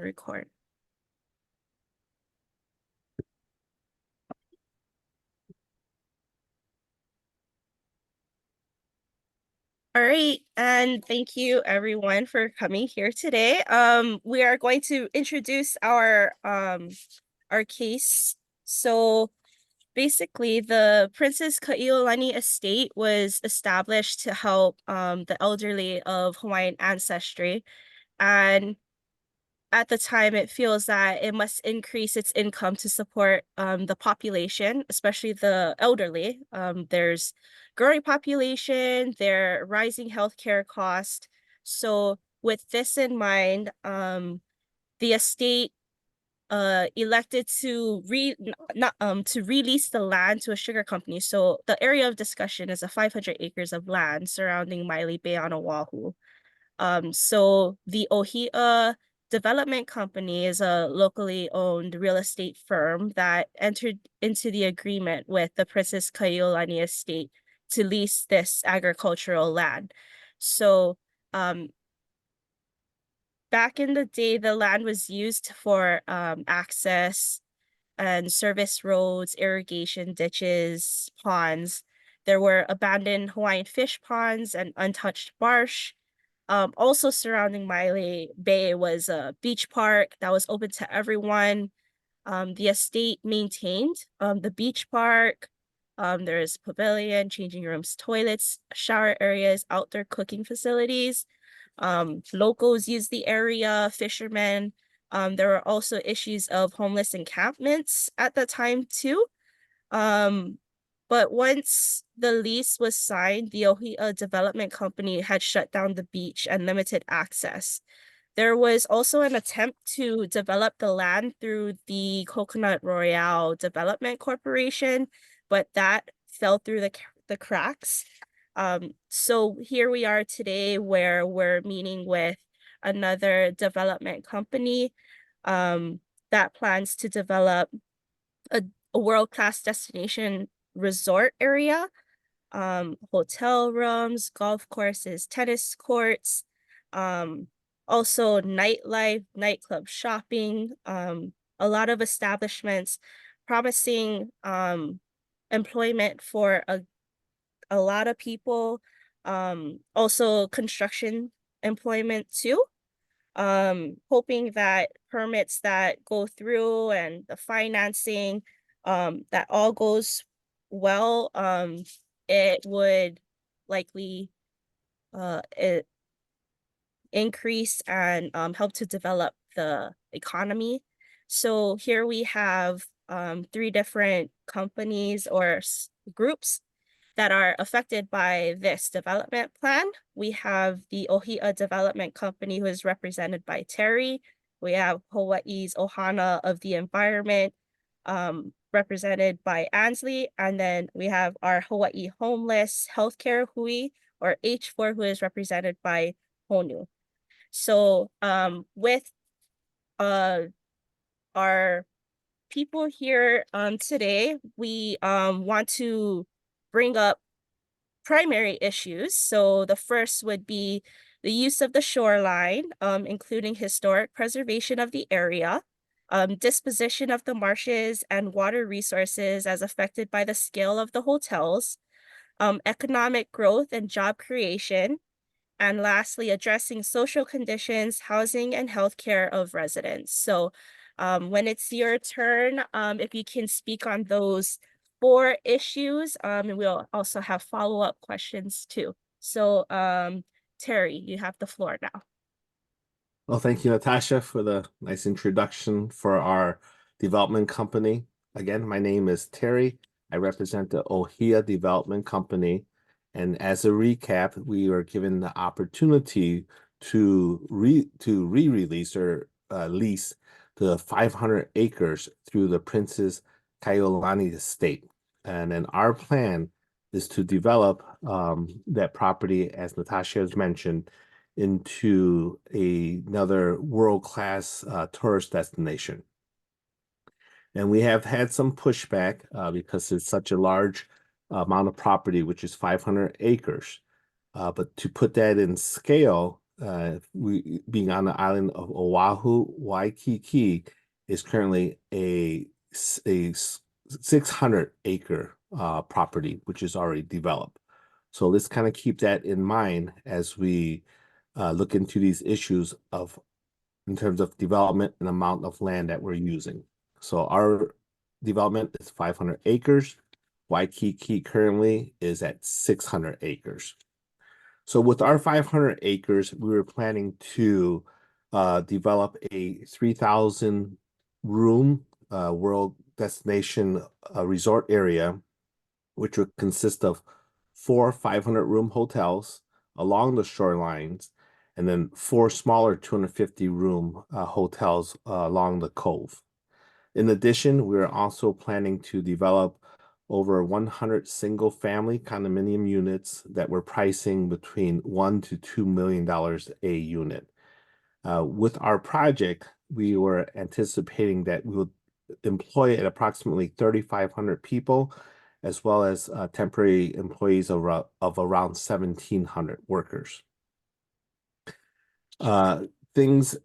record. All right, and thank you everyone for coming here today. We are going to introduce our case. So basically, the Princess Kaiulani Estate was established to help the elderly of Hawaiian ancestry, and at the time, it feels that it must increase its income to support the population, especially the elderly. There's growing population, there rising healthcare cost. So with this in mind, the estate elected to release the land to a sugar company. So the area of discussion is 500 acres of land surrounding Maile Bay on Oahu. So the Ohia Development Company is a locally owned real estate firm that entered into the agreement with the Princess Kaiulani Estate to lease this agricultural land. So back in the day, the land was used for access and service roads, irrigation ditches, ponds. There were abandoned Hawaiian fish ponds and untouched marsh. Also surrounding Maile Bay was a beach park that was open to everyone. The estate maintained the beach park. There's pavilion, changing rooms, toilets, shower areas, outdoor cooking facilities. Locals use the area, fishermen. There were also issues of homeless encampments at the time too. But once the lease was signed, the Ohia Development Company had shut down the beach and limited access. There was also an attempt to develop the land through the Coconut Royale Development Corporation, but that fell through the cracks. So here we are today where we're meeting with another development company that plans to develop a world-class destination resort area, hotel rooms, golf courses, tennis courts, also nightlife, nightclub shopping, a lot of establishments promising employment for a lot of people, also construction employment too. Hoping that permits that go through and the financing, that all goes well, it would likely increase and help to develop the economy. So here we have 3 different companies or groups that are affected by this development plan. We have the Ohia Development Company, who is represented by Terry. We have Hawaii's Ohana of the Environment, represented by Ansley. And then we have our Hawaii Homeless Healthcare Hui, or H4, who is represented by Honu. So with our people here today, we want to bring up primary issues. So the first would be the use of the shoreline, including historic preservation of the area, disposition of the marshes and water resources as affected by the scale of the hotels, economic growth and job creation, and lastly, addressing social conditions, housing, and healthcare of residents. So when it's your turn, if you can speak on those 4 issues, and we'll also have follow-up questions too. So Terry, you have the floor now. Well, thank you, Natasha, for the nice introduction for our development company. Again, my name is Terry. I represent the Ohia Development Company. And as a recap, we were given the opportunity to re-release or lease the 500 acres through the Princess Kaiulani Estate. And then our plan is to develop that property, as Natasha has mentioned, into another world-class tourist destination. And we have had some pushback because it's such a large amount of property, which is 500 acres. But to put that in scale, we being on the island of Oahu, Waikiki is currently a 600-acre property, which is already developed. So let's kind of keep that in mind as we look into these issues of in terms of development and amount of land that we're using. So our development is 500 acres. Waikiki currently is at 600 acres. So with our 500 acres, we were planning to develop a 3,000 room world destination resort area, which would consist of 4 500-room hotels along the shorelines, and then 4 smaller 250-room hotels along the cove. In addition, we're also planning to develop over 100 single-family condominium units that we're pricing between $1 to $2 million a unit. With our project, we were anticipating that we would employ at approximately 3,500 people, as well as temporary employees of around 1,700 workers. Things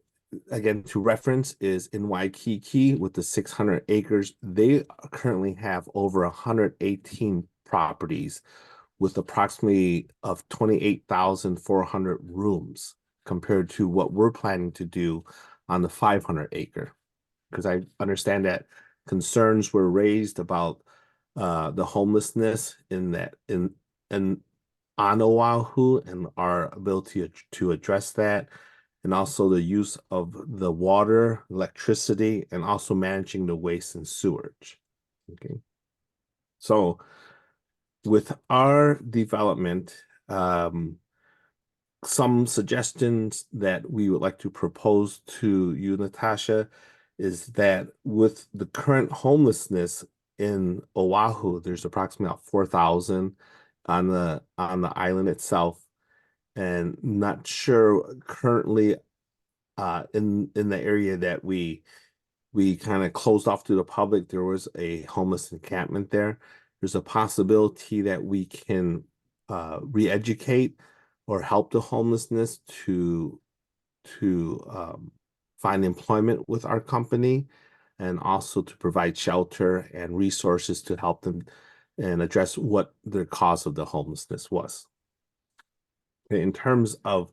again to reference is in Waikiki with the 600 acres, they currently have over 118 properties with approximately of 28,400 rooms compared to what we're planning to do on the 500 acre. Because I understand that concerns were raised about the homelessness in on Oahu and our ability to address that, and also the use of the water, electricity, and also managing the waste and sewage. Okay. So with our development, some suggestions that we would like to propose to you, Natasha, is that with the current homelessness in Oahu, there's approximately 4,000 on the island itself, and not sure currently in the area that we kind of closed off to the public, there was a homeless encampment there. There's a possibility that we can re-educate or help the homelessness to find employment with our company, and also to provide shelter and resources to help them and address what the cause of the homelessness was. In terms of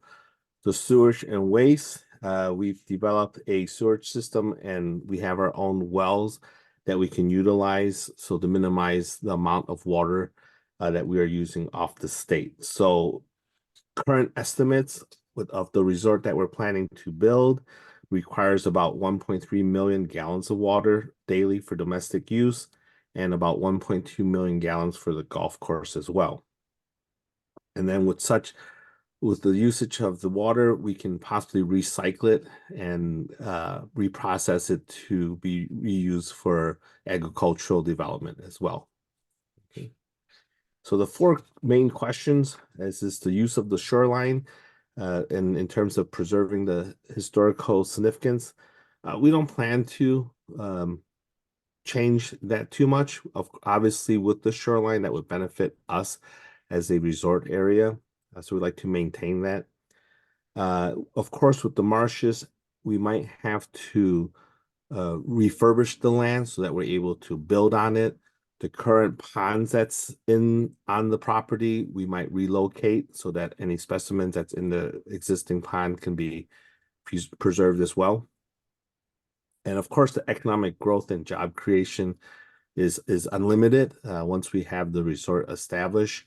the sewage and waste, we've developed a sewage system, and we have our own wells that we can utilize so to minimize the amount of water that we are using off the state. So current estimates of the resort that we're planning to build requires about 1.3 million gallons of water daily for domestic use, and about 1.2 million gallons for the golf course as well. And then with the usage of the water, we can possibly recycle it and reprocess it to be reused for agricultural development as well. Okay. So the 4 main questions is the use of the shoreline, and in terms of preserving the historical significance. We don't plan to change that too much. Obviously, with the shoreline, that would benefit us as a resort area. So we'd like to maintain that. Of course, with the marshes, we might have to refurbish the land so that we're able to build on it. The current ponds that's on the property, we might relocate so that any specimens that's in the existing pond can be preserved as well. And of course, the economic growth and job creation is unlimited once we have the resort established.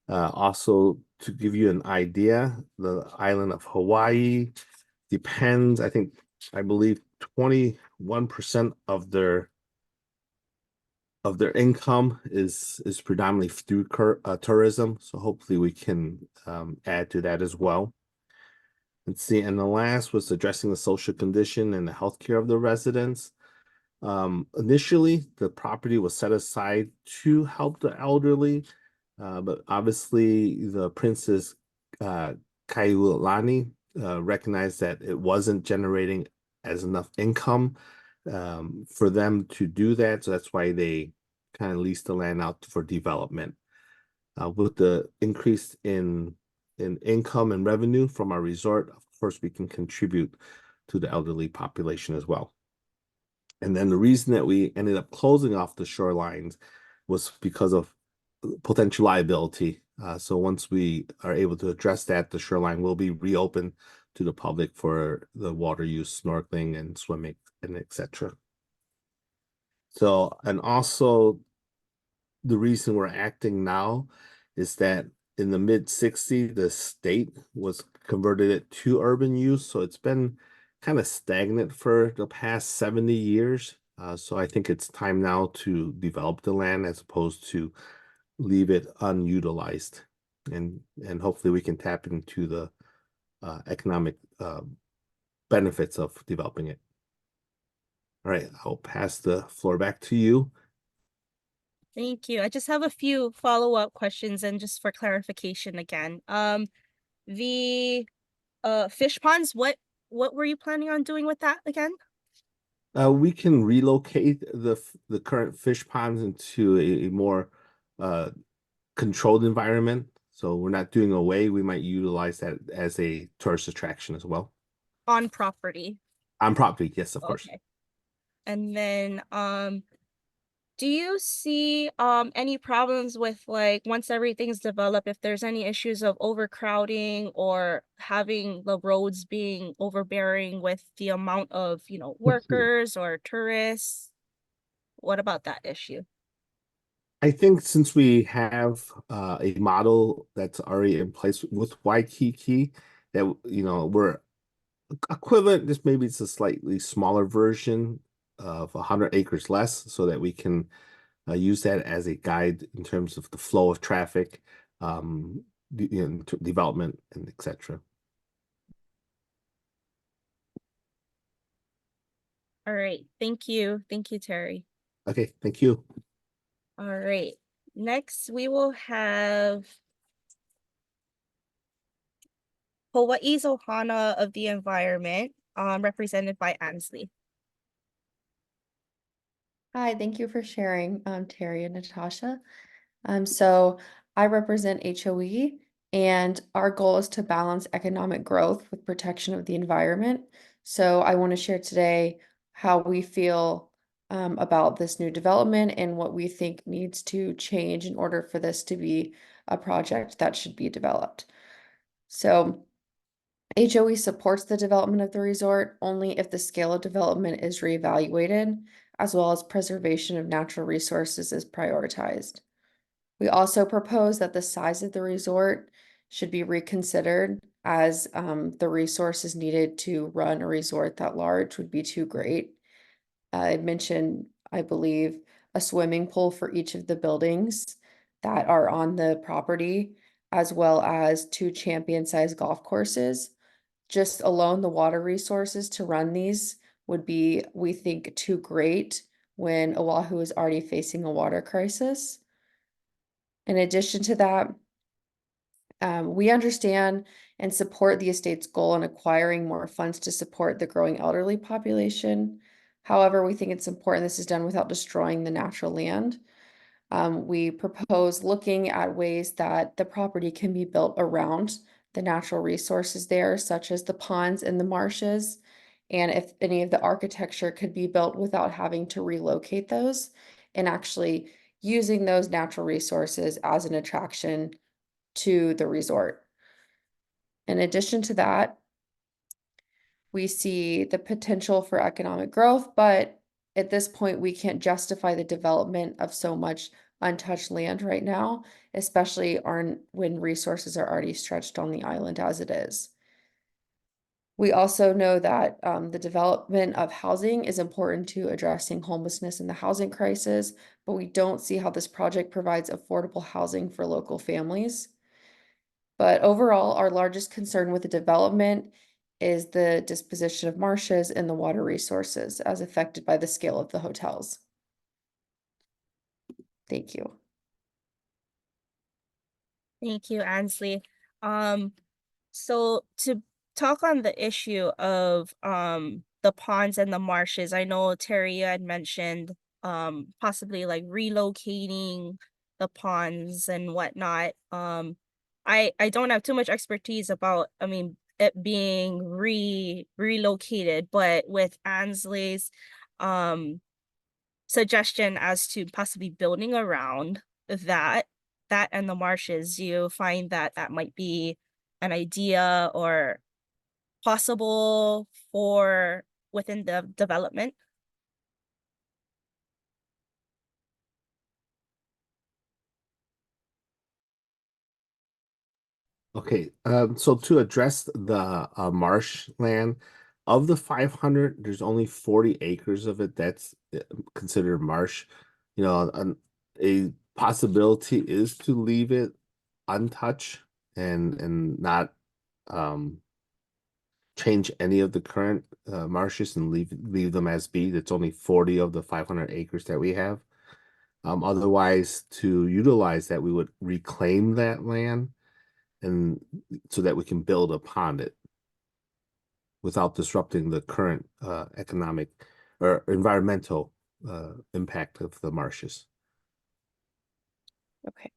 Also, to give you an idea, the island of Hawaii depends, I believe 21% of their income is predominantly through tourism. So hopefully we can add to that as well. Let's see, and the last was addressing the social condition and the healthcare of the residents. Initially, the property was set aside to help the elderly, but obviously the Princess Kaiulani recognized that it wasn't generating as enough income for them to do that. So that's why they kind of leased the land out for development. With the increase in in income and revenue from our resort, of course, we can contribute to the elderly population as well. And then the reason that we ended up closing off the shorelines was because of potential liability. So once we are able to address that, the shoreline will be reopened to the public for the water use, snorkeling and swimming and etc. So, and also the reason we're acting now is that in the mid-60s, the state was converted it to urban use. So it's been kind of stagnant for the past 70 years. So I think it's time now to develop the land as opposed to leave it unutilized. And hopefully we can tap into the economic benefits of developing it. All right, I'll pass the floor back to you. Thank you. I just have a few follow-up questions and just for clarification again. The fish ponds, what were you planning on doing with that again? We can relocate the current fish ponds into a more controlled environment. So we're not doing away. We might utilize that as a tourist attraction as well. On property. On property, yes, of course. Okay. And then do you see any problems with like once everything's developed, if there's any issues of overcrowding or having the roads being overbearing with the amount of, workers or tourists? What about that issue? I think since we have a model that's already in place with Waikiki, that we're equivalent, just maybe it's a slightly smaller version of 100 acres less, so that we can use that as a guide in terms of the flow of traffic, development, and etc. All right. Thank you. Thank you, Terry. Okay, thank you. All right. Next, we will have Hawaii's Ohana of the Environment, represented by Ansley. Hi, thank you for sharing, Terry and Natasha. So I represent HOE, and our goal is to balance economic growth with protection of the environment. So I want to share today how we feel about this new development and what we think needs to change in order for this to be a project that should be developed. So HOE supports the development of the resort only if the scale of development is reevaluated, as well as preservation of natural resources is prioritized. We also propose that the size of the resort should be reconsidered, as the resources needed to run a resort that large would be too great. I mentioned, I believe, a swimming pool for each of the buildings that are on the property, as well as 2 champion-sized golf courses. Just alone, the water resources to run these would be, we think, too great when Oahu is already facing a water crisis. In addition to that, we understand and support the estate's goal in acquiring more funds to support the growing elderly population. However, we think it's important this is done without destroying the natural land. We propose looking at ways that the property can be built around the natural resources there, such as the ponds and the marshes, and if any of the architecture could be built without having to relocate those, and actually using those natural resources as an attraction to the resort. In addition to that, we see the potential for economic growth, but at this point, we can't justify the development of so much untouched land right now, especially when resources are already stretched on the island as it is. We also know that the development of housing is important to addressing homelessness and the housing crisis, but we don't see how this project provides affordable housing for local families. But overall, our largest concern with the development is the disposition of marshes and the water resources as affected by the scale of the hotels. Thank you. Thank you, Ansley. So to talk on the issue of the ponds and the marshes, I know Terry had mentioned possibly like relocating the ponds and whatnot. I don't have too much expertise about, I mean, it being relocated, but with Ansley's um suggestion as to possibly building around that and the marshes, you find that that might be an idea or possible for within the development? Okay, so to address the marshland, of the 500, there's only 40 acres of it that's considered marsh. You know, a possibility is to leave it untouched and not change any of the current marshes and leave them as be. It's only 40 of the 500 acres that we have. Otherwise, to utilize that, we would reclaim that land and so that we can build upon it without disrupting the current economic or environmental impact of the marshes. Okay.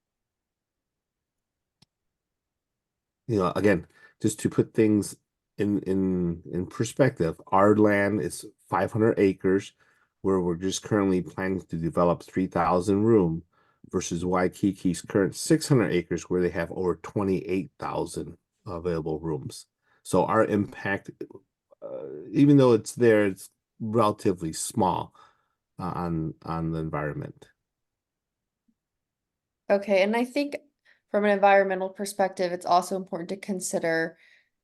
You know, again, just to put things in perspective, our land is 500 acres, where we're just currently planning to develop 3,000 room, versus Waikiki's current 600 acres, where they have over 28,000 available rooms. So our impact, even though it's there, it's relatively small on the environment. Okay, and I think from an environmental perspective, it's also important to consider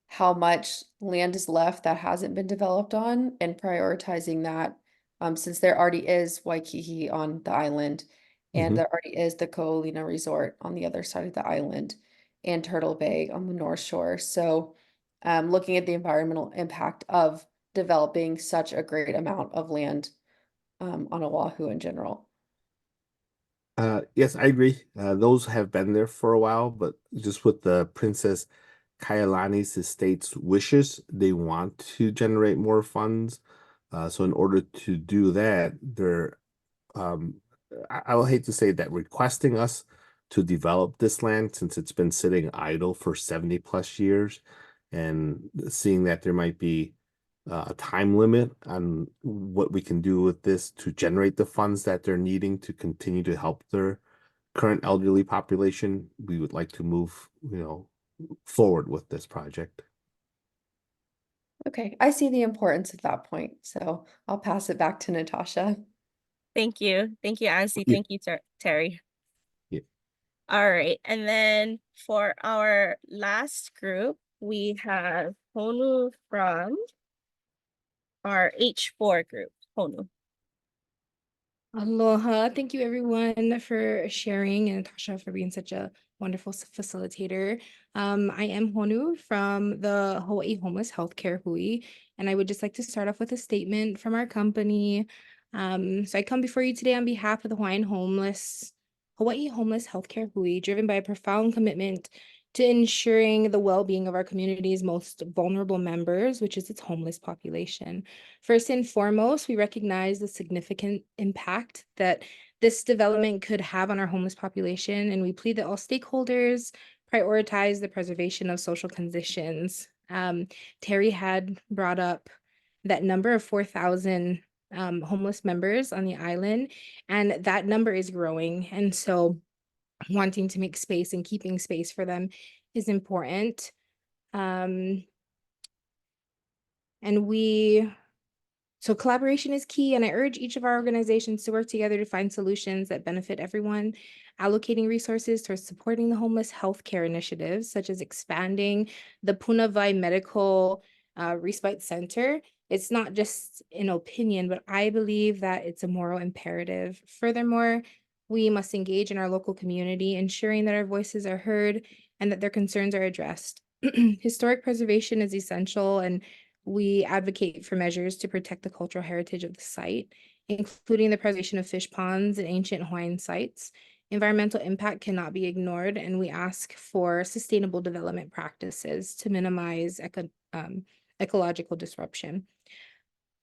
how much land is left that hasn't been developed on and prioritizing that. Since there already is Waikiki on the island and Mhm. there already is the Ko'olina Resort on the other side of the island and Turtle Bay on the North Shore. So, looking at the environmental impact of developing such a great amount of land, on Oahu in general. Yes, I agree. Those have been there for a while, but just with the Princess Kailani's estate's wishes, they want to generate more funds. So in order to do that, they're um, I will hate to say that, requesting us to develop this land since it's been sitting idle for 70 plus years, and seeing that there might be a time limit on what we can do with this to generate the funds that they're needing to continue to help their current elderly population. We would like to move, forward with this project. Okay, I see the importance of that point, so I'll pass it back to Natasha. Thank you. Thank you, Ansi. Yeah, Thank you, Terry. yeah. All right. And then for our last group, we have Honu from our H4 group. Honu. Aloha. Thank you everyone for sharing and Natasha for being such a wonderful facilitator. I am Honu from the Hawaii Homeless Healthcare Hui, and I would just like to start off with a statement from our company. So I come before you today on behalf of the Hawaii Homeless Healthcare Hui, driven by a profound commitment to ensuring the well-being of our community's most vulnerable members, which is its homeless population. First and foremost, we recognize the significant impact that this development could have on our homeless population, and we plead that all stakeholders prioritize the preservation of social conditions. Terry had brought up that number of 4,000 homeless members on the island, and that number is growing. And so wanting to make space and keeping space for them is important. And so collaboration is key, and I urge each of our organizations to work together to find solutions that benefit everyone, allocating resources towards supporting the homeless healthcare initiatives, such as expanding the Punavai Medical Respite Center. It's not just an opinion, but I believe that it's a moral imperative. Furthermore, we must engage in our local community, ensuring that our voices are heard and that their concerns are addressed. Historic preservation is essential, and we advocate for measures to protect the cultural heritage of the site, including the preservation of fish ponds and ancient Hawaiian sites. Environmental impact cannot be ignored, and we ask for sustainable development practices to minimize ecological disruption.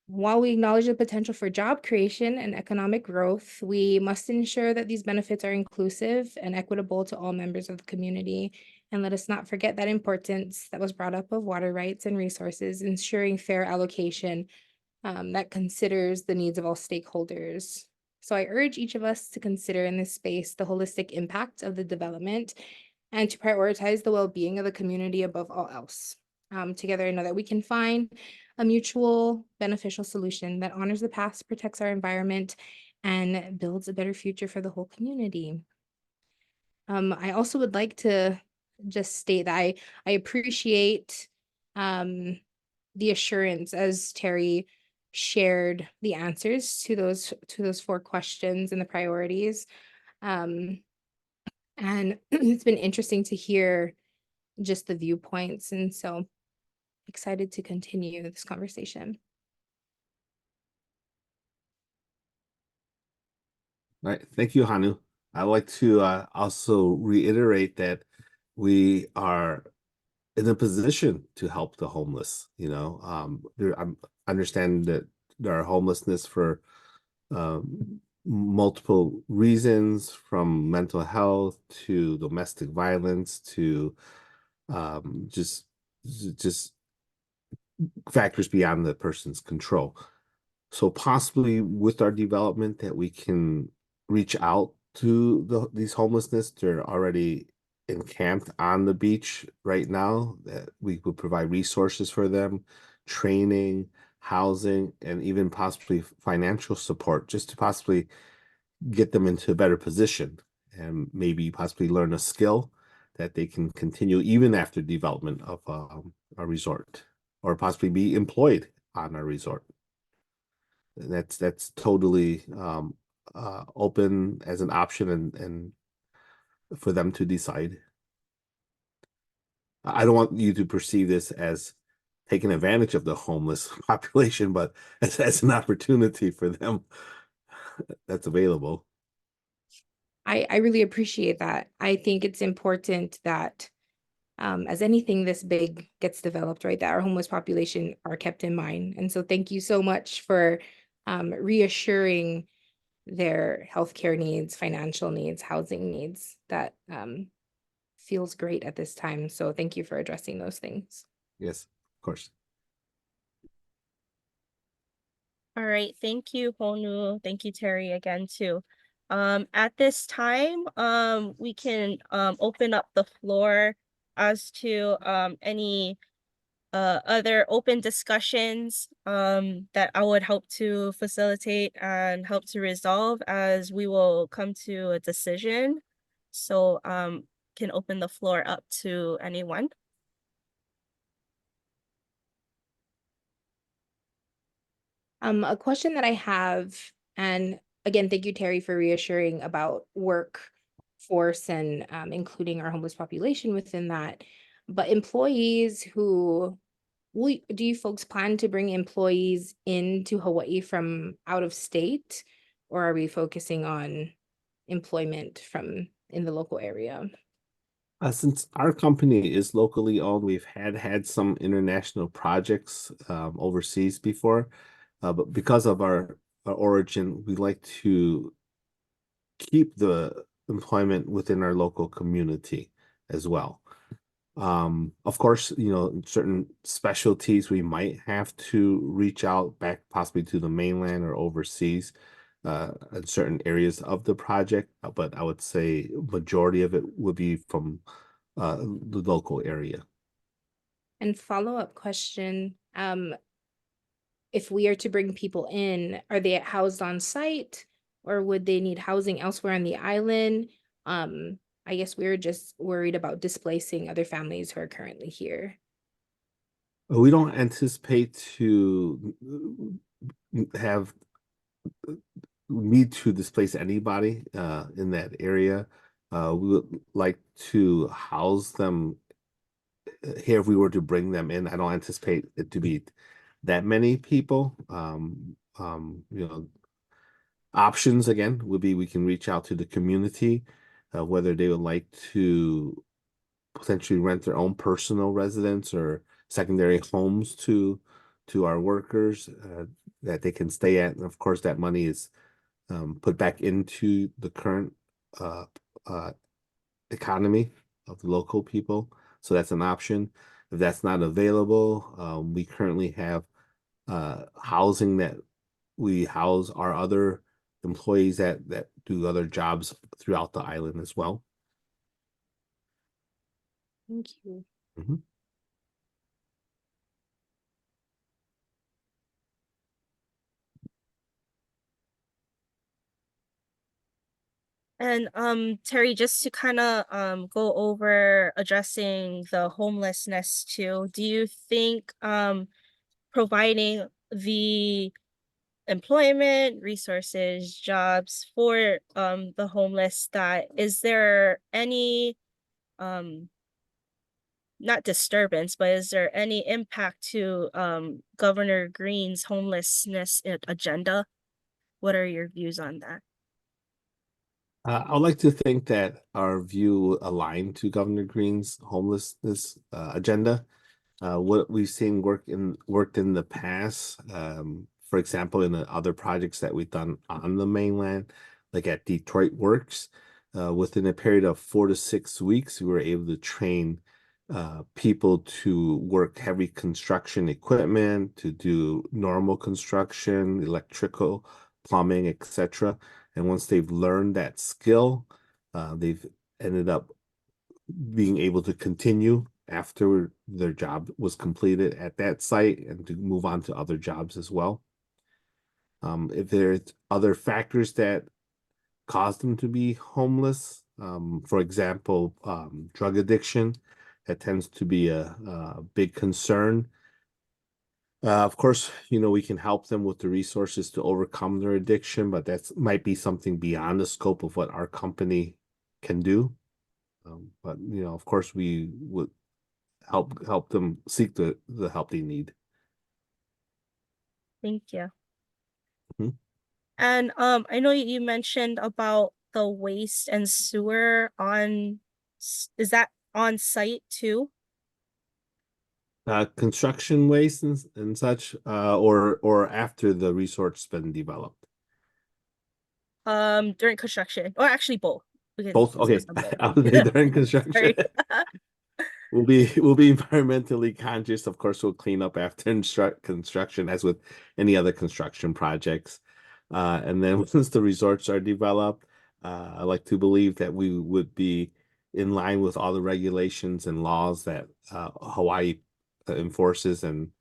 While we acknowledge the potential for job creation and economic growth, we must ensure that these benefits are inclusive and equitable to all members of the community. And let us not forget that importance that was brought up of water rights and resources, ensuring fair allocation that considers the needs of all stakeholders. So I urge each of us to consider in this space the holistic impact of the development and to prioritize the well-being of the community above all else. Together, I know that we can find a mutual beneficial solution that honors the past, protects our environment, and builds a better future for the whole community. I also would like to just state that I appreciate the assurance as Terry shared the answers to those 4 questions and the priorities. And it's been interesting to hear just the viewpoints, and so excited to continue this conversation. All right, thank you, Hanu. I'd like to also reiterate that we are in a position to help the homeless. I understand that there are homelessness for multiple reasons, from mental health to domestic violence to just factors beyond the person's control. So possibly with our development that we can reach out to these homelessness. They're already encamped on the beach right now, that we would provide resources for them, training, housing, and even possibly financial support, just to possibly get them into a better position and maybe possibly learn a skill that they can continue even after development of a resort, or possibly be employed on a resort. And that's totally open as an option, and for them to decide. I don't want you to perceive this as taking advantage of the homeless population, but as an opportunity for them that's available. I really appreciate that. I think it's important that as anything this big gets developed, right, that our homeless population are kept in mind. And so thank you so much for reassuring their healthcare needs, financial needs, housing needs. That feels great at this time. So thank you for addressing those things. Yes, of course. All right, thank you, Honu. Thank you, Terry, again too. At this time, we can open up the floor as to any other open discussions that I would help to facilitate and help to resolve as we will come to a decision. So can open the floor up to anyone. A question that I have, and again, thank you, Terry, for reassuring about workforce and including our homeless population within that. But employees who, do you folks plan to bring employees into Hawaii from out of state, or are we focusing on employment from in the local area? Since our company is locally owned, we've had some international projects overseas before. But because of our origin, we like to keep the employment within our local community as well. Of course, certain specialties we might have to reach out back possibly to the mainland or overseas in certain areas of the project, but I would say majority of it would be from the local area. And follow-up question, if we are to bring people in, are they housed on site, or would they need housing elsewhere on the island? I guess we're just worried about displacing other families who are currently here. We don't anticipate to need to displace anybody in that area. We would like to house them here if we were to bring them in. I don't anticipate it to be that many people. Options again would be we can reach out to the community, whether they would like to potentially rent their own personal residence or secondary homes to our workers that they can stay at. And of course, that money is put back into the current economy of the local people. So that's an option. If that's not available, we currently have housing that we house our other employees that do other jobs throughout the island as well. Thank you. Mhm. And Terry, just to kind of go over addressing the homelessness too, do you think providing the employment, resources, jobs for the homeless, that is there any not disturbance, but is there any impact to Governor Green's homelessness agenda? What are your views on that? I'd like to think that our view aligned to Governor Green's homelessness agenda. What we've seen worked in the past, for example, in the other projects that we've done on the mainland, like at Detroit Works, within a period of 4 to 6 weeks, we were able to train people to work heavy construction equipment, to do normal construction, electrical, plumbing, etc. And once they've learned that skill, they've ended up being able to continue after their job was completed at that site and to move on to other jobs as well. If there's other factors that cause them to be homeless, for example, drug addiction, that tends to be a big concern. Of course, we can help them with the resources to overcome their addiction, but that might be something beyond the scope of what our company can do. But of course, we would help them seek the help they need. Thank you. Mhm. And I know you mentioned about the waste and sewer is that on site too? Construction waste and such, or after the resort's been developed. During construction, or actually both. We can Both, okay. discuss them both. I was during construction. Sorry. We'll be environmentally conscious. Of course, we'll clean up after construction, as with any other construction projects. And then once the resorts are developed, I like to believe that we would be in line with all the regulations and laws that Hawaii enforces and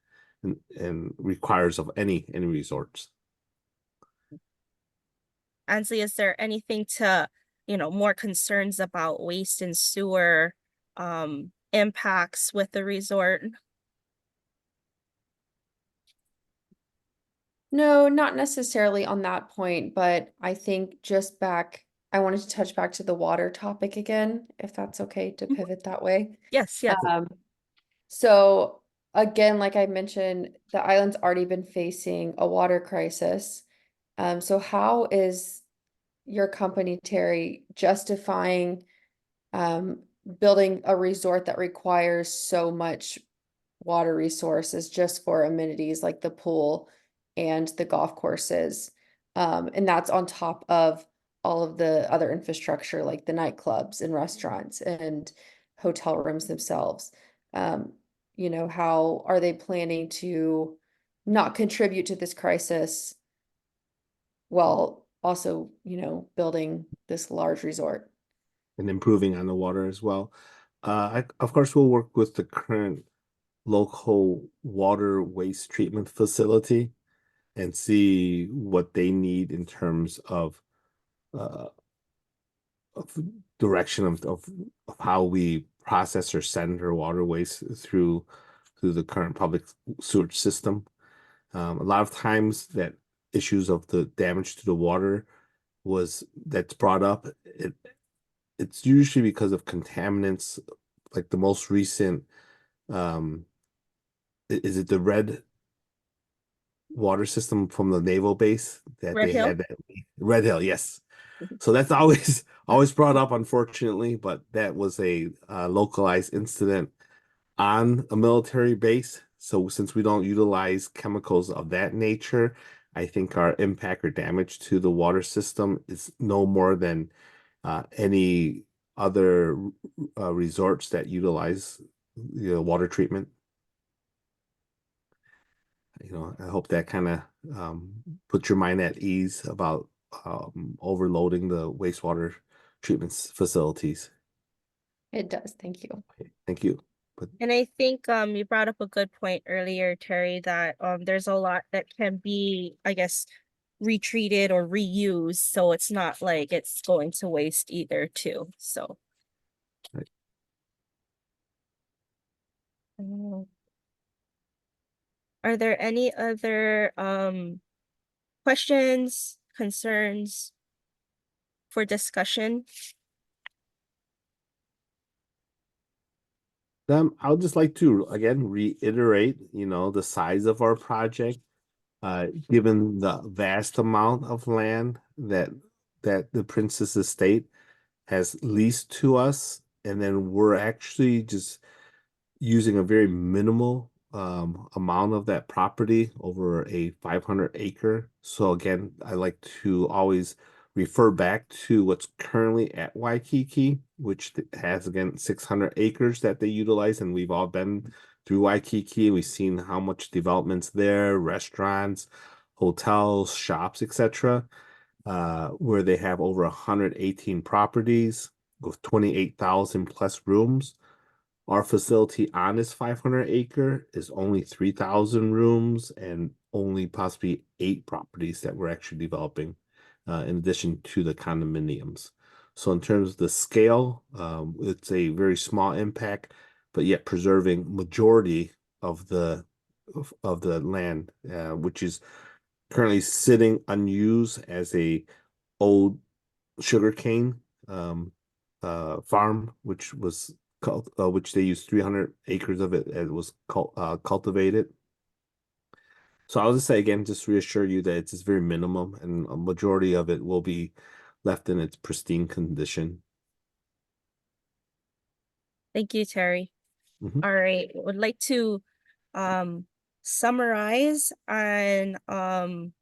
requires of any resorts. Ansley, is there anything to, more concerns about waste and sewer impacts with the resort? No, not necessarily on that point, but I think I wanted to touch back to the water topic again, if that's okay to Mhm. pivot that way. Yes, yes. So again, like I mentioned, the island's already been facing a water crisis. So how is your company, Terry, justifying building a resort that requires so much water resources just for amenities like the pool and the golf courses? And that's on top of all of the other infrastructure like the nightclubs and restaurants and hotel rooms themselves. How are they planning to not contribute to this crisis while also, building this large resort? And improving on the water as well. Of course, we'll work with the current local water waste treatment facility and see what they need in terms of direction of how we process or send our water waste through the current public sewage system. A lot of times that issues of the damage to the water that's brought up, it's usually because of contaminants, like the most recent, is it the red water system from the naval base that Red they Hill? had Red Hill, yes. Mhm. So that's always brought up, unfortunately, but that was a localized incident on a military base. So since we don't utilize chemicals of that nature, I think our impact or damage to the water system is no more than any other resorts that utilize water treatment. I hope that kind of puts your mind at ease about overloading the wastewater treatment facilities. It does. Thank you. Okay, thank you. And I think you brought up a good point earlier, Terry, that there's a lot that can be, I guess, retreated or reused, so it's not like it's going to waste either too. So Right. Are there any other questions, concerns for discussion? I would just like to again reiterate, the size of our project, given the vast amount of land that the Princess Estate has leased to us, and then we're actually just using a very minimal amount of that property over a 500 acre. So again, I like to always refer back to what's currently at Waikiki, which has again 600 acres that they utilize, and we've all been through Waikiki. We've seen how much development's there, restaurants, hotels, shops, etc. Where they have over 118 properties with 28,000 plus rooms. Our facility on this 500 acre is only 3,000 rooms and only possibly 8 properties that we're actually developing, in addition to the condominiums. So in terms of the scale, it's a very small impact, but yet preserving majority of the land, which is currently sitting unused as a old sugarcane farm, which was which they used 300 acres of it, and it was cultivated. So I'll just say again, just reassure you that it's just very minimum, and a majority of it will be left in its pristine condition. Thank you, Terry. Mhm. All right, would like to summarize and come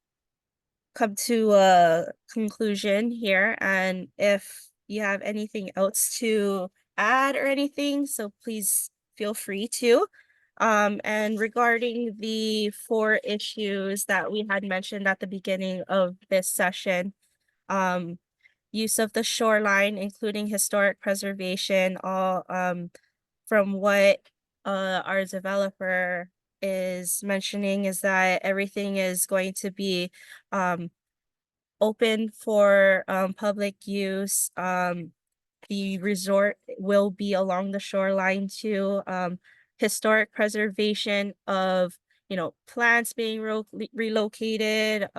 to a conclusion here. And if you have anything else to add or anything, so please feel free to. And regarding the 4 issues that we had mentioned at the beginning of this session, use of the shoreline, including historic preservation, all from what our developer is mentioning is that everything is going to be open for public use. The resort will be along the shoreline too. Historic preservation of, plants being relocated,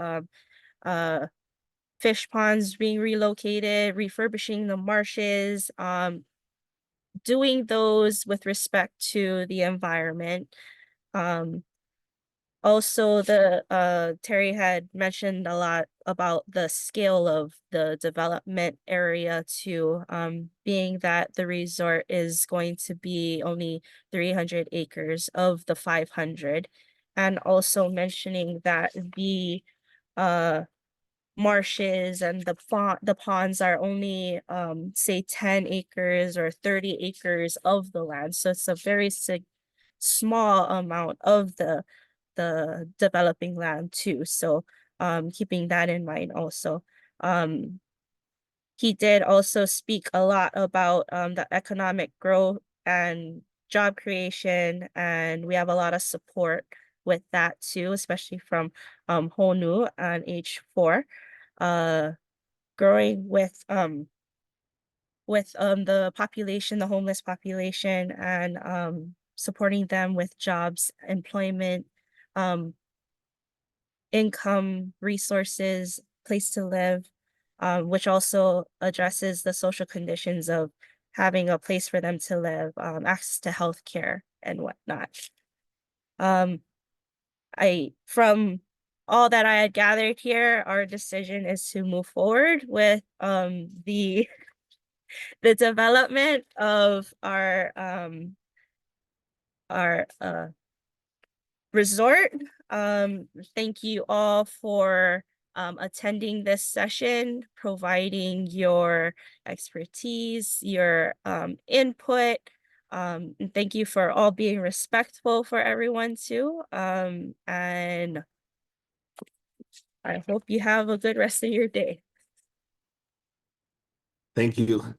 fish ponds being relocated, refurbishing the marshes, doing those with respect to the environment. Also, Terry had mentioned a lot about the scale of the development area too, being that the resort is going to be only 300 acres of the 500, and also mentioning that the marshes and the ponds are only say 10 acres or 30 acres of the land. So it's a very small amount of the developing land too. So keeping that in mind also. He did also speak a lot about the economic growth and job creation, and we have a lot of support with that too, especially from Honu on H4. Growing with the population, the homeless population, and supporting them with jobs, employment, income, resources, place to live, which also addresses the social conditions of having a place for them to live, access to healthcare and whatnot. From all that I had gathered here, our decision is to move forward with the development of our resort. Thank you all for attending this session, providing your expertise, your input. And thank you for all being respectful for everyone too. And I hope you have a good rest of your day. Thank you.